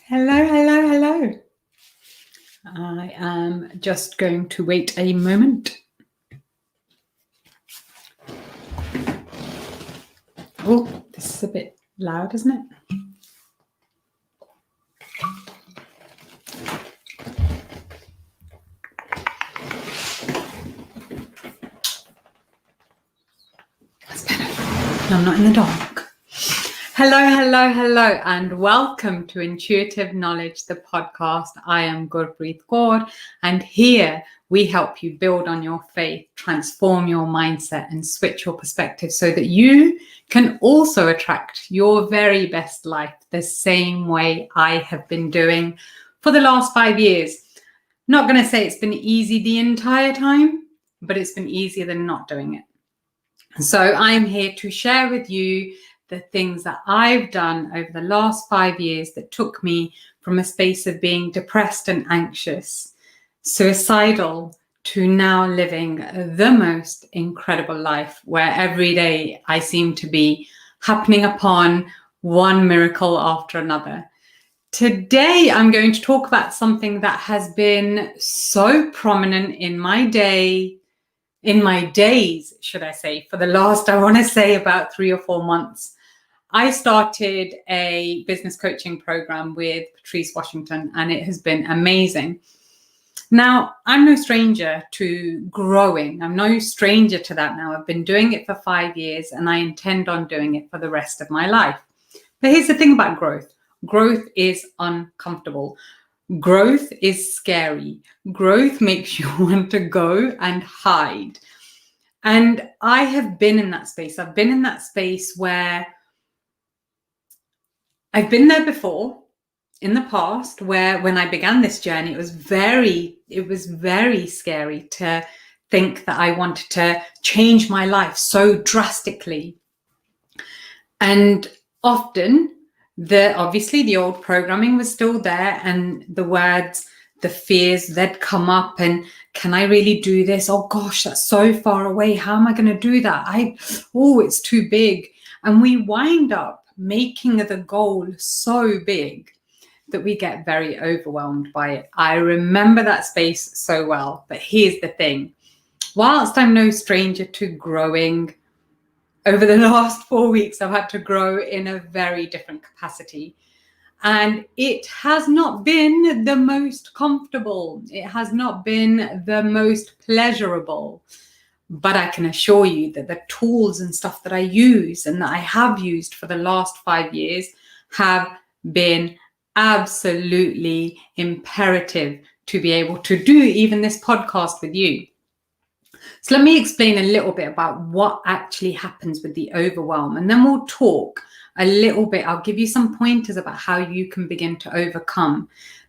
Hello, hello, hello. I am just going to wait a moment. Oh, this is a bit loud, isn't it? That's better. I'm not in the dark. Hello, hello, hello, and welcome to Intuitive Knowledge, the podcast. I am Gurpreet Kaur, and here we help you build on your faith, transform your mindset, and switch your perspective so that you can also attract your very best life the same way I have been doing for the last 5 years. Not going to say it's been easy the entire time, but it's been easier than not doing it. So I'm here to share with you the things that I've done over the last 5 years that took me from a space of being depressed and anxious, suicidal, to now living the most incredible life where every day I seem to be happening upon one miracle after another. Today, I'm going to talk about something that has been so prominent in my days, should I say, for the last, I want to say about 3 or 4 months. I started a business coaching program with Patrice Washington, and it has been amazing. Now, I'm no stranger to growing. I'm no stranger to that now. I've been doing it for 5 years, and I intend on doing it for the rest of my life. But here's the thing about growth. Growth is uncomfortable. Growth is scary. Growth makes you want to go and hide. And I have been in that space. I've been in that space where I've been there before in the past, where when I began this journey, it was very scary to think that I wanted to change my life so drastically. And often obviously the old programming was still there, and the words, the fears, they'd come up, and can I really do this? Oh gosh, that's so far away. How am I going to do that? It's too big. And we wind up making the goal so big that we get very overwhelmed by it. I remember that space so well. But here's the thing. Whilst I'm no stranger to growing, over the last 4 weeks, I've had to grow in a very different capacity. And it has not been the most comfortable. It has not been the most pleasurable. But I can assure you that the tools and stuff that I use and that I have used for the last 5 years have been absolutely imperative to be able to do even this podcast with you. So let me explain a little bit about what actually happens with the overwhelm, and then we'll talk a little bit. I'll give you some pointers about how you can begin to overcome.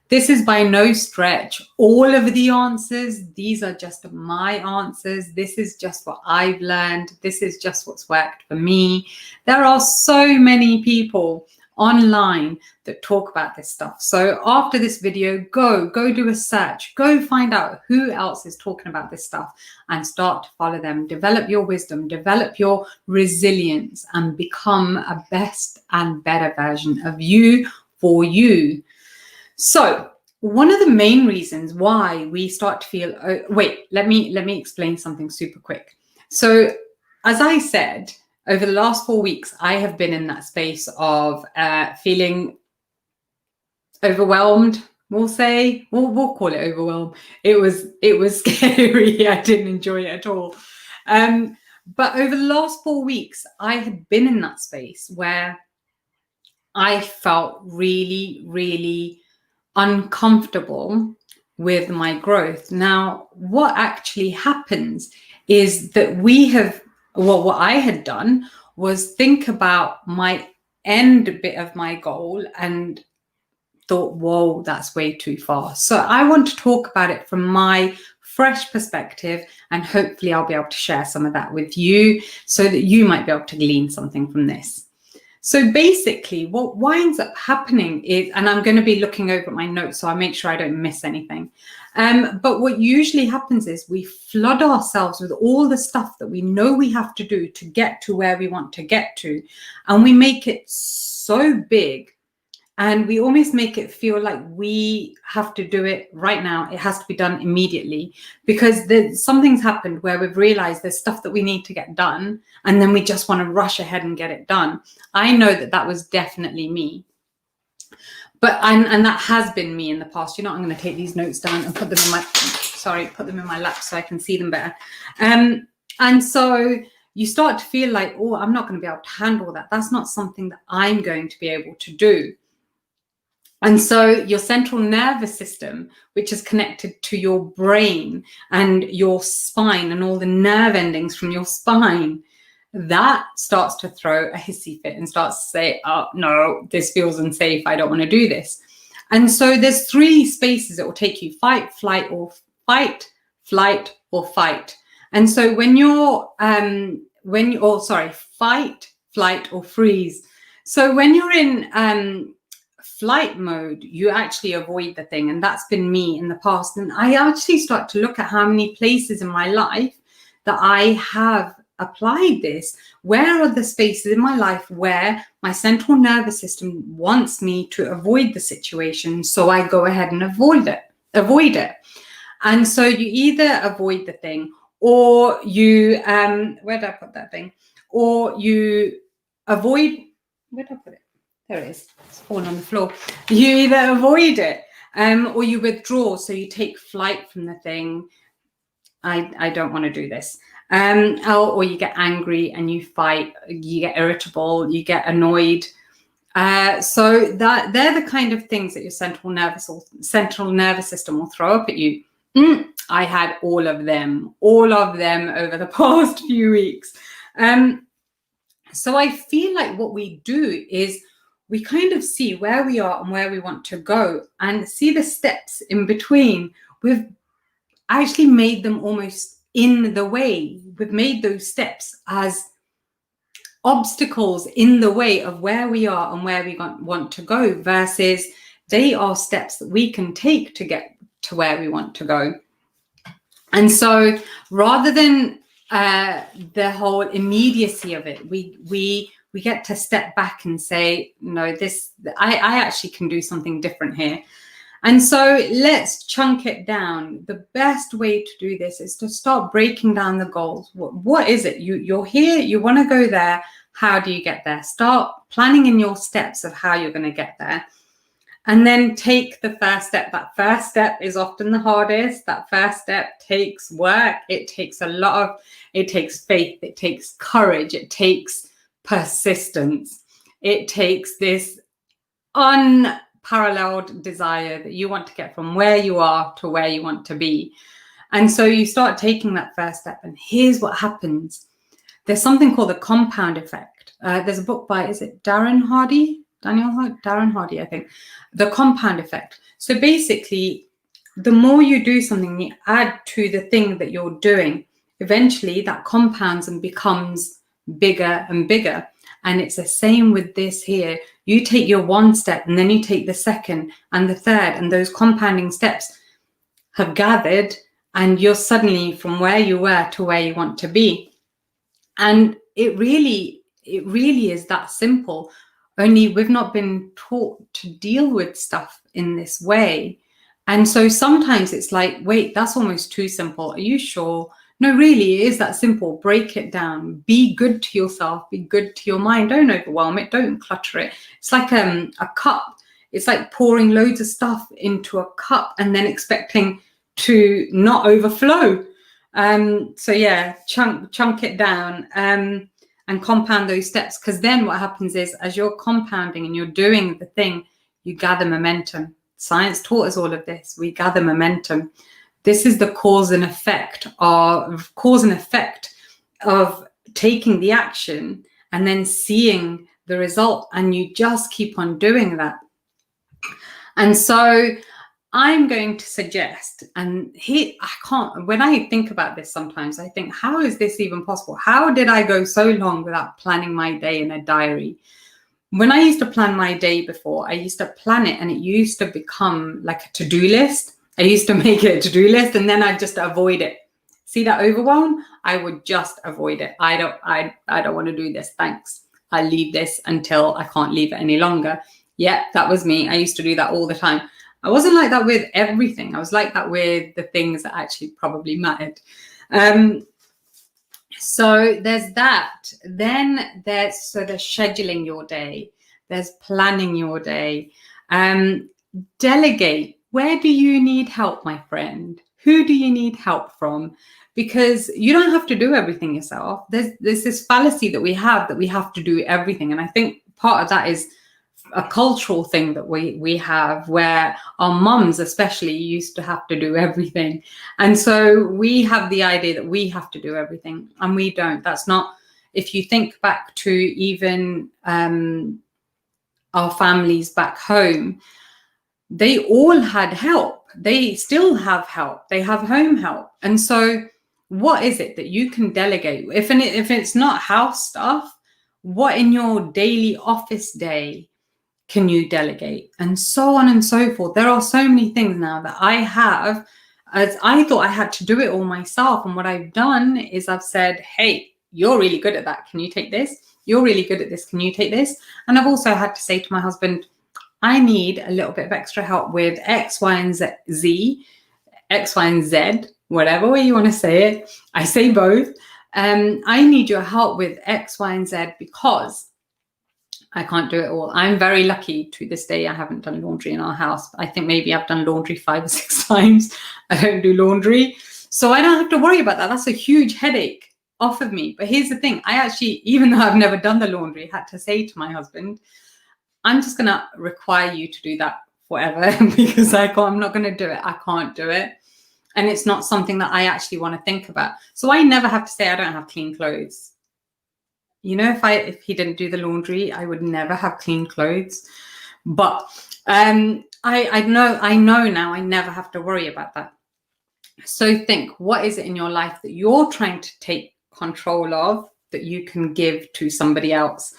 This is by no stretch all of the answers. These are just my answers. This is just what I've learned. This is just what's worked for me. There are so many people online that talk about this stuff. So after this video, go do a search, go find out who else is talking about this stuff and start to follow them. Develop your wisdom, develop your resilience, and become a best and better version of you for you. So one of the main reasons why we start to feel, let me explain something super quick. So as I said, over the last 4 weeks, I have been in that space of feeling overwhelmed. We'll call it overwhelm. It was scary. I didn't enjoy it at all. But over the last 4 weeks, I had been in that space where I felt really, really uncomfortable with my growth. Now, what actually happens is that what I had done was think about my end bit of my goal and thought, whoa, that's way too far. So I want to talk about it from my fresh perspective, and hopefully I'll be able to share some of that with you so that you might be able to glean something from this. So basically what winds up happening is, and I'm going to be looking over at my notes so I make sure I don't miss anything. But what usually happens is we flood ourselves with all the stuff that we know we have to do to get to where we want to get to. And we make it so big And we almost make it feel like we have to do it right now. It has to be done immediately, because something's happened where we've realized there's stuff that we need to get done, and then we just want to rush ahead and get it done. I know that was definitely me. But and that has been me in the past. You know, I'm going to take these notes down and put them in my lap so I can see them better. And so you start to feel like, oh, I'm not going to be able to handle that. That's not something that I'm going to be able to do. And so your central nervous system, which is connected to your brain and your spine and all the nerve endings from your spine, that starts to throw a hissy fit and starts to say, oh, no, this feels unsafe. I don't want to do this. And so there's 3 spaces that will take you: fight, flight, or fight, flight, or fight. And so when you're, fight, flight, or freeze. So when you're in flight mode, you actually avoid the thing. And that's been me in the past. And I actually start to look at how many places in my life that I have applied this. Where are the spaces in my life where my central nervous system wants me to avoid the situation, so I go ahead and avoid it. And so you either avoid the thing, or you where did I put that thing? Or you avoid, where did I put it? There it is. It's fallen on the floor. You either avoid it, or you withdraw. So you take flight from the thing. I don't want to do this. Or you get angry and you fight, you get irritable, you get annoyed. So that they're the kind of things that your central nervous system will throw up at you. I had all of them over the past few weeks. So I feel like what we do is we kind of see where we are and where we want to go, and see the steps in between. We've actually made them almost in the way. We've made those steps as obstacles in the way of where we are and where we want to go, versus they are steps that we can take to get to where we want to go. And so rather than the whole immediacy of it, we get to step back and say, no, I actually can do something different here. And so let's chunk it down. The best way to do this is to start breaking down the goals. What is it? You're here, you want to go there. How do you get there? Start planning in your steps of how you're going to get there. And then take the first step. That first step is often the hardest. That first step takes work. It takes it takes faith. It takes courage. It takes persistence. It takes this unparalleled desire that you want to get from where you are to where you want to be. And so you start taking that first step, and here's what happens. There's something called the compound effect. There's a book by, is it Darren Hardy, I think, The Compound Effect. So basically, the more you do something, you add to the thing that you're doing, eventually that compounds and becomes bigger and bigger. And it's the same with this here. You take your one step, and then you take the second and the third, and those compounding steps have gathered, and you're suddenly from where you were to where you want to be. And it really is that simple. Only we've not been taught to deal with stuff in this way. And so sometimes it's like, wait, that's almost too simple. Are you sure? No, really, it is that simple. Break it down. Be good to yourself. Be good to your mind. Don't overwhelm it. Don't clutter it. It's like a cup. It's like pouring loads of stuff into a cup and then expecting to not overflow. So yeah, chunk it down and compound those steps. Because then what happens is, as you're compounding and you're doing the thing, you gather momentum. Science taught us all of this. We gather momentum. This is the cause and effect of taking the action and then seeing the result. And you just keep on doing that. And so I'm going to suggest, and when I think about this sometimes, I think, how is this even possible? How did I go so long without planning my day in a diary? When I used to plan my day before, I used to plan it and it used to become like a to-do list. I used to make it a to-do list and then I'd just avoid it. See that overwhelm? I would just avoid it. I don't want to do this. Thanks. I'll leave this until I can't leave it any longer. Yeah, that was me. I used to do that all the time. I wasn't like that with everything. I was like that with the things that actually probably mattered. So there's that. Then there's scheduling your day. There's planning your day. Delegate. Where do you need help, my friend? Who do you need help from? Because you don't have to do everything yourself. There's this fallacy that we have to do everything. And I think part of that is a cultural thing that we have, where our mums especially used to have to do everything, and so we have the idea that we have to do everything, and we don't. That's not. If you think back to even our families back home, they all had help. They still have help. They have home help. And so what is it that you can delegate? If it's not house stuff, what in your daily office day can you delegate? And so on and so forth. There are so many things now that I have, as I thought I had to do it all myself. And what I've done is I've said, hey, you're really good at that. Can you take this? You're really good at this. Can you take this? And I've also had to say to my husband, I need a little bit of extra help with X, Y, and Z, X, Y, and Z, whatever way you want to say it. I say both. I need your help with X, Y, and Z because I can't do it all. I'm very lucky to this day. I haven't done laundry in our house. I think maybe I've done laundry 5 or 6 times. I don't do laundry. So I don't have to worry about that. That's a huge headache off of me. But here's the thing. I actually, even though I've never done the laundry, had to say to my husband, I'm just going to require you to do that forever because I'm not going to do it. I can't do it. And it's not something that I actually want to think about. So I never have to say I don't have clean clothes. You know, if he didn't do the laundry, I would never have clean clothes. But I know now I never have to worry about that. So think, what is it in your life that you're trying to take control of that you can give to somebody else?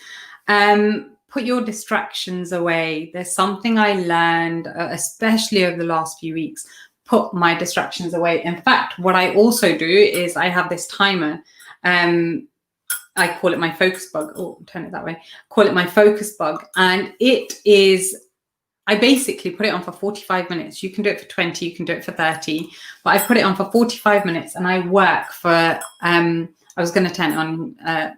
Put your distractions away. There's something I learned, especially over the last few weeks. Put my distractions away. In fact, what I also do is I have this timer. I call it my focus bug. Oh, turn it that way. Call it my focus bug. And it is, I basically put it on for 45 minutes. You can do it for 20, you can do it for 30, but I put it on for 45 minutes and I work for, I was going to turn it on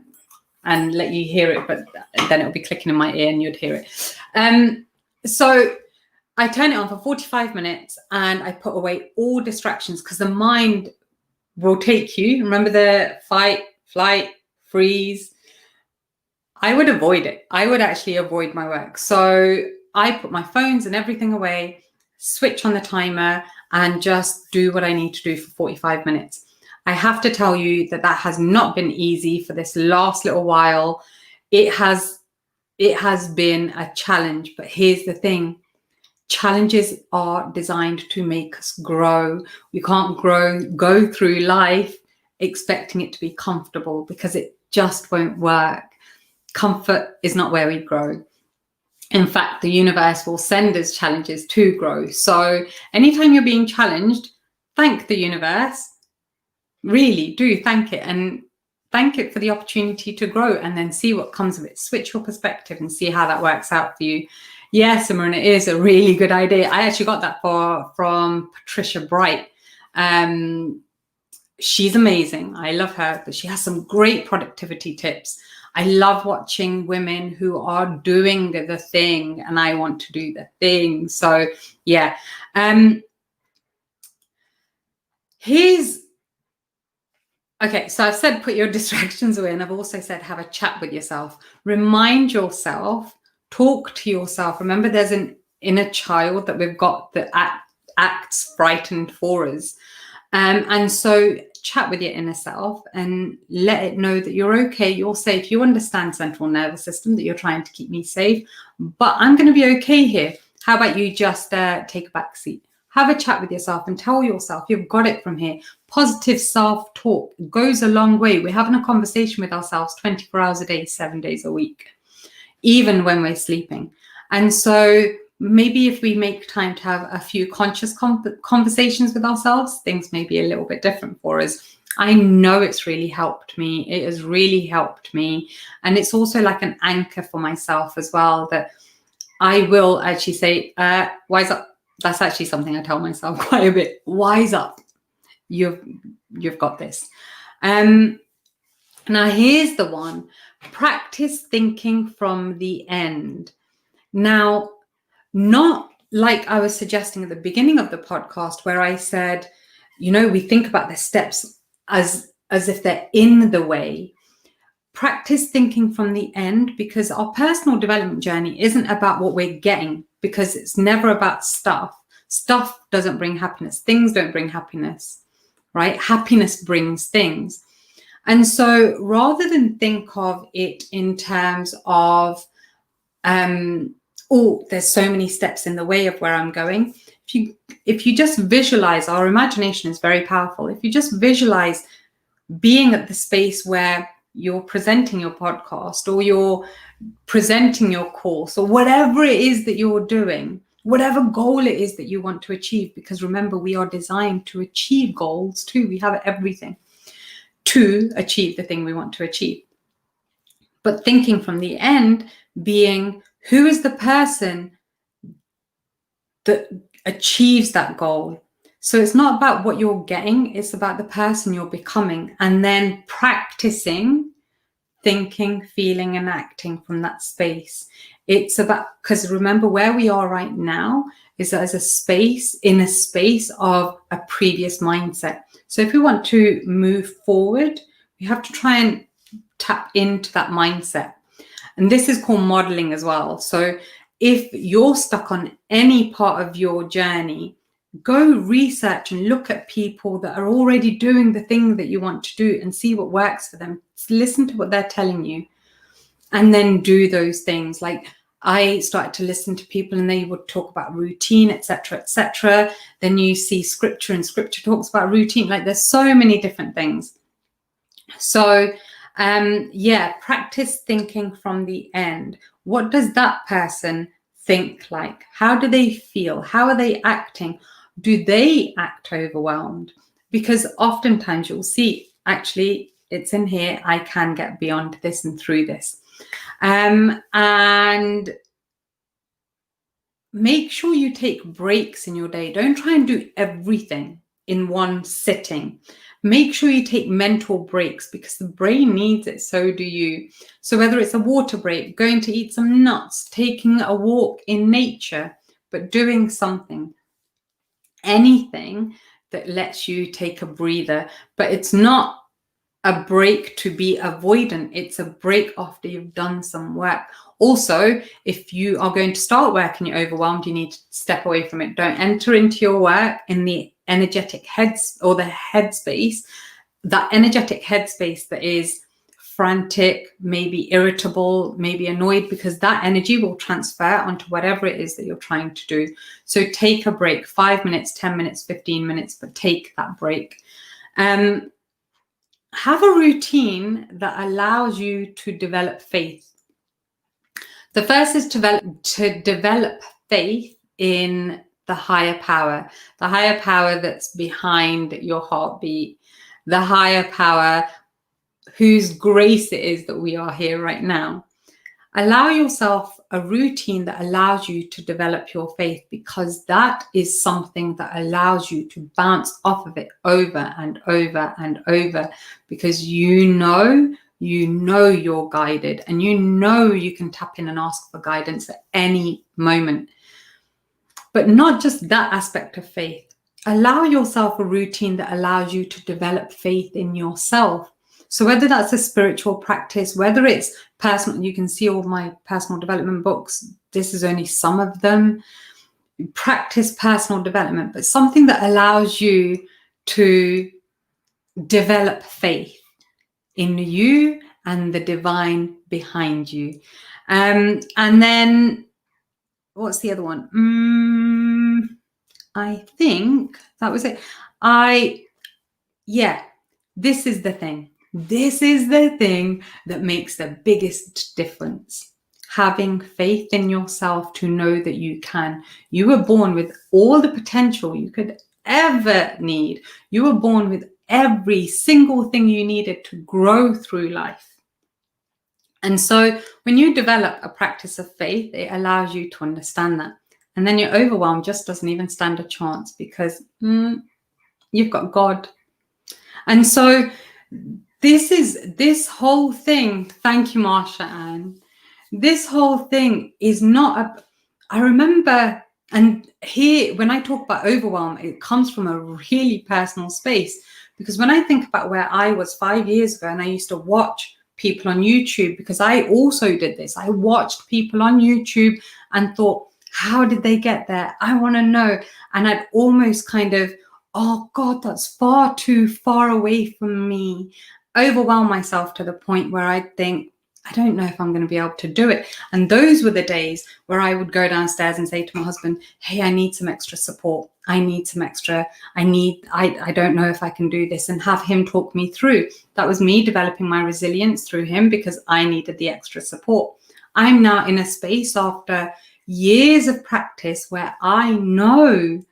and let you hear it, but then it'll be clicking in my ear and you'd hear it. So I turn it on for 45 minutes and I put away all distractions because the mind will take you. Remember the fight, flight, freeze. I would avoid it. I would actually avoid my work. So I put my phones and everything away, switch on the timer, and just do what I need to do for 45 minutes. I have to tell you that has not been easy for this last little while. It has been a challenge, but here's the thing. Challenges are designed to make us grow. We can't go through life expecting it to be comfortable because it just won't work. Comfort is not where we grow. In fact, the universe will send us challenges to grow. So anytime you're being challenged, thank the universe. Really do thank it, and thank it for the opportunity to grow, and then see what comes of it. Switch your perspective and see how that works out for you. Yes, Simran, it is a really good idea. I actually got that from Patricia Bright. She's amazing. I love her, but she has some great productivity tips. I love watching women who are doing the thing, and I want to do the thing. So yeah. Okay, so I've said put your distractions away, and I've also said have a chat with yourself. Remind yourself, talk to yourself. Remember, there's an inner child that we've got that acts frightened for us. And so chat with your inner self and let it know that you're okay, you're safe. You understand central nervous system, that you're trying to keep me safe, but I'm going to be okay here. How about you just take a back seat? Have a chat with yourself and tell yourself you've got it from here. Positive self-talk goes a long way. We're having a conversation with ourselves 24 hours a day, 7 days a week, even when we're sleeping. And so maybe if we make time to have a few conscious conversations with ourselves, things may be a little bit different for us. I know it's really helped me. It has really helped me. And it's also like an anchor for myself as well, that I will actually say, wise up. That's actually something I tell myself quite a bit. Wise up. You've got this. Now here's the one. Practice thinking from the end. Now, not like I was suggesting at the beginning of the podcast, where I said, we think about the steps as if they're in the way. Practice thinking from the end, because our personal development journey isn't about what we're getting, because it's never about stuff. Stuff doesn't bring happiness. Things don't bring happiness, right? Happiness brings things. And so rather than think of it in terms of, there's so many steps in the way of where I'm going. If you just visualize, our imagination is very powerful. If you just visualize being at the space where you're presenting your podcast, or you're presenting your course, or whatever it is that you're doing, whatever goal it is that you want to achieve, because remember, we are designed to achieve goals too. We have everything to achieve the thing we want to achieve. But thinking from the end being, who is the person that achieves that goal? So it's not about what you're getting, it's about the person you're becoming, and then practicing thinking, feeling, and acting from that space. It's about, because remember, where we are right now is as a space of a previous mindset. So if we want to move forward, we have to try and tap into that mindset. And this is called modeling as well. So if you're stuck on any part of your journey, go research and look at people that are already doing the thing that you want to do and see what works for them. Listen to what they're telling you and then do those things. Like, I started to listen to people and they would talk about routine, etc., etc. Then you see scripture, and scripture talks about routine. Like, there's so many different things. So practice thinking from the end. What does that person think like? How do they feel? How are they acting? Do they act overwhelmed? Because oftentimes you'll see, actually, it's in here, I can get beyond this and through this. And make sure you take breaks in your day. Don't try and do everything in one sitting. Make sure you take mental breaks, because the brain needs it, so do you. So whether it's a water break, going to eat some nuts, taking a walk in nature, but doing something, anything that lets you take a breather. But it's not a break to be avoidant. It's a break after you've done some work. Also, if you are going to start work and you're overwhelmed, you need to step away from it. Don't enter into your work in the energetic headspace, that energetic headspace that is frantic, maybe irritable, maybe annoyed, because that energy will transfer onto whatever it is that you're trying to do. So take a break, 5 minutes, 10 minutes, 15 minutes, but take that break. Have a routine that allows you to develop faith. The first is to develop faith in the higher power that's behind your heartbeat, the higher power whose grace it is that we are here right now. Allow yourself a routine that allows you to develop your faith, because that is something that allows you to bounce off of it over and over and over, because you know you're guided, and you can tap in and ask for guidance at any moment. But not just that aspect of faith. Allow yourself a routine that allows you to develop faith in yourself. So whether that's a spiritual practice, whether it's personal, you can see all my personal development books. This is only some of them. Practice personal development, but something that allows you to develop faith in you and the divine behind you. And then what's the other one? I think that was it. This is the thing. This is the thing that makes the biggest difference. Having faith in yourself to know that you can. You were born with all the potential you could ever need. You were born with every single thing you needed to grow through life. And so when you develop a practice of faith, it allows you to understand that. And then your overwhelm just doesn't even stand a chance, because you've got God. And so this whole thing, thank you, Marsha Ann, this whole thing is not I remember, and here, when I talk about overwhelm, it comes from a really personal space, because when I think about where I was 5 years ago, and I used to watch people on YouTube, because I also did this. I watched people on YouTube and thought, how did they get there? I want to know. And I'd almost kind of, oh God, that's far too far away from me, overwhelm myself to the point where I'd think, I don't know if I'm going to be able to do it. And those were the days where I would go downstairs and say to my husband, hey, I need some extra support. I don't know if I can do this, and have him talk me through. That was me developing my resilience through him, because I needed the extra support. I'm now in a space after years of practice where I know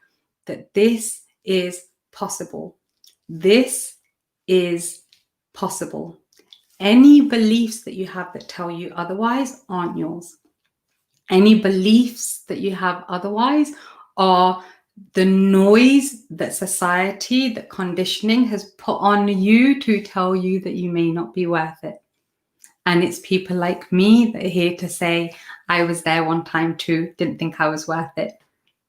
that this is possible. This is possible. Any beliefs that you have that tell you otherwise aren't yours. Any beliefs that you have otherwise are the noise that society, that conditioning has put on you to tell you that you may not be worth it. And it's people like me that are here to say, I was there one time too, didn't think I was worth it.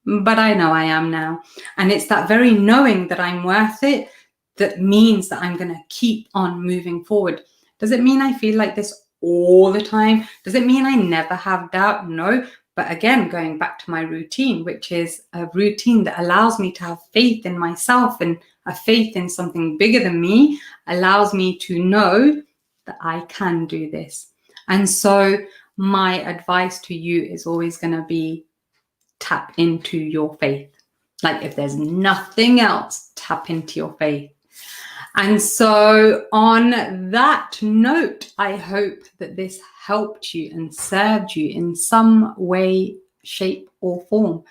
But I know I am now. And it's that very knowing that I'm worth it that means that I'm going to keep on moving forward. Does it mean I feel like this all the time? Does it mean I never have doubt? No. But again, going back to my routine, which is a routine that allows me to have faith in myself, and a faith in something bigger than me, allows me to know that I can do this. And so my advice to you is always going to be, tap into your faith. Like, if there's nothing else, tap into your faith. And so on that note, I hope that this helped you and served you in some way, shape, or form.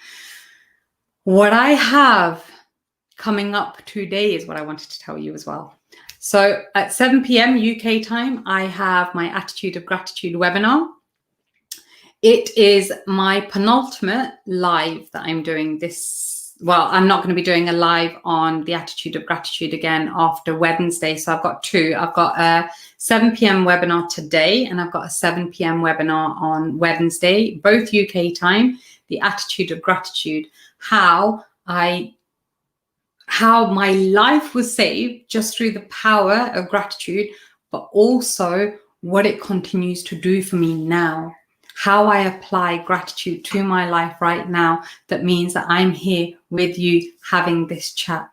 What I have coming up today is what I wanted to tell you as well. So at 7 p.m. UK time, I have my Attitude of Gratitude webinar. It is my penultimate live that I'm doing this. Well, I'm not going to be doing a live on the Attitude of Gratitude again after Wednesday. So I've got two. I've got a 7 p.m. webinar today, and I've got a 7 p.m. webinar on Wednesday, both UK time, the Attitude of Gratitude, how my life was saved just through the power of gratitude, but also what it continues to do for me now. How I apply gratitude to my life right now, that means that I'm here with you having this chat.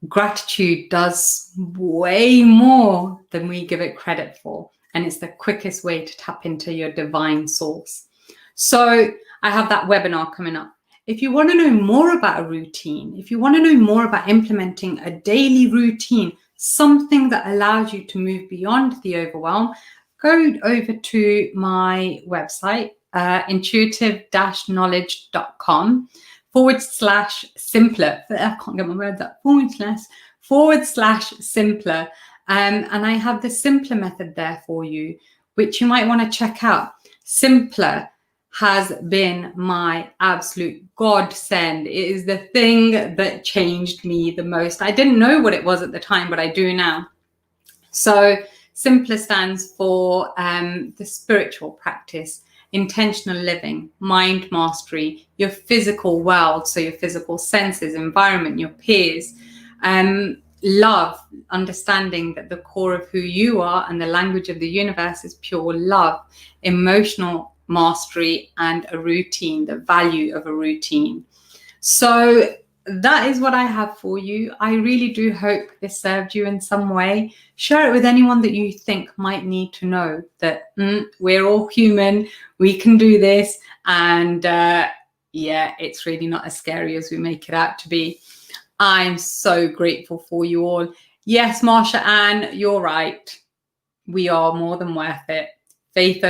Gratitude does way more than we give it credit for, and it's the quickest way to tap into your divine source. So I have that webinar coming up. If you want to know more about a routine, if you want to know more about implementing a daily routine, something that allows you to move beyond the overwhelm, go over to my website, intuitive-knowledge.com/simpler. I can't get my words up. //simpler. And I have the simpler method there for you, which you might want to check out. Simpler has been my absolute godsend. It is the thing that changed me the most. I didn't know what it was at the time, but I do now. So Simpler stands for the spiritual practice, intentional living, mind mastery, your physical world, so your physical senses, environment, your peers, love, understanding that the core of who you are and the language of the universe is pure love, emotional mastery, and a routine, the value of a routine. So that is what I have for you. I really do hope this served you in some way. Share it with anyone that you think might need to know that we're all human, we can do this, and yeah, it's really not as scary as we make it out to be. I'm so grateful for you all. Yes, Marsha Ann, you're right. We are more than worth it. Faith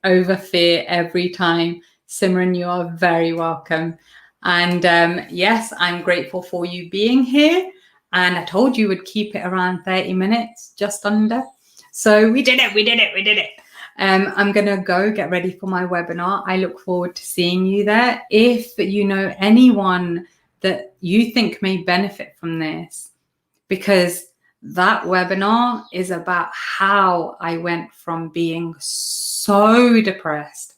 over fear every time. Simran, you are very welcome. And yes, I'm grateful for you being here. And I told you would keep it around 30 minutes, just under. So we did it. I'm going to go get ready for my webinar. I look forward to seeing you there. If you know anyone that you think may benefit from this, because that webinar is about how I went from being so depressed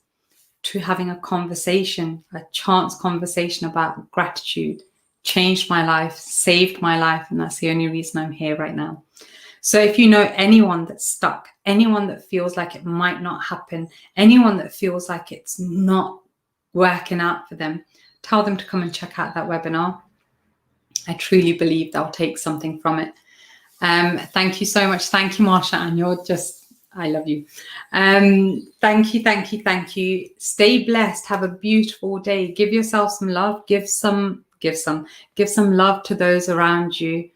to having a conversation, a chance conversation about gratitude, changed my life, saved my life, and that's the only reason I'm here right now. So if you know anyone that's stuck, anyone that feels like it might not happen, anyone that feels like it's not working out for them, tell them to come and check out that webinar. I truly believe they'll take something from it. Thank you so much. Thank you, Marsha, and you're just, I love you. Thank you, thank you, thank you. Stay blessed. Have a beautiful day. Give yourself some love. Give some love to those around you.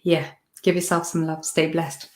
Yeah, give yourself some love. Stay blessed.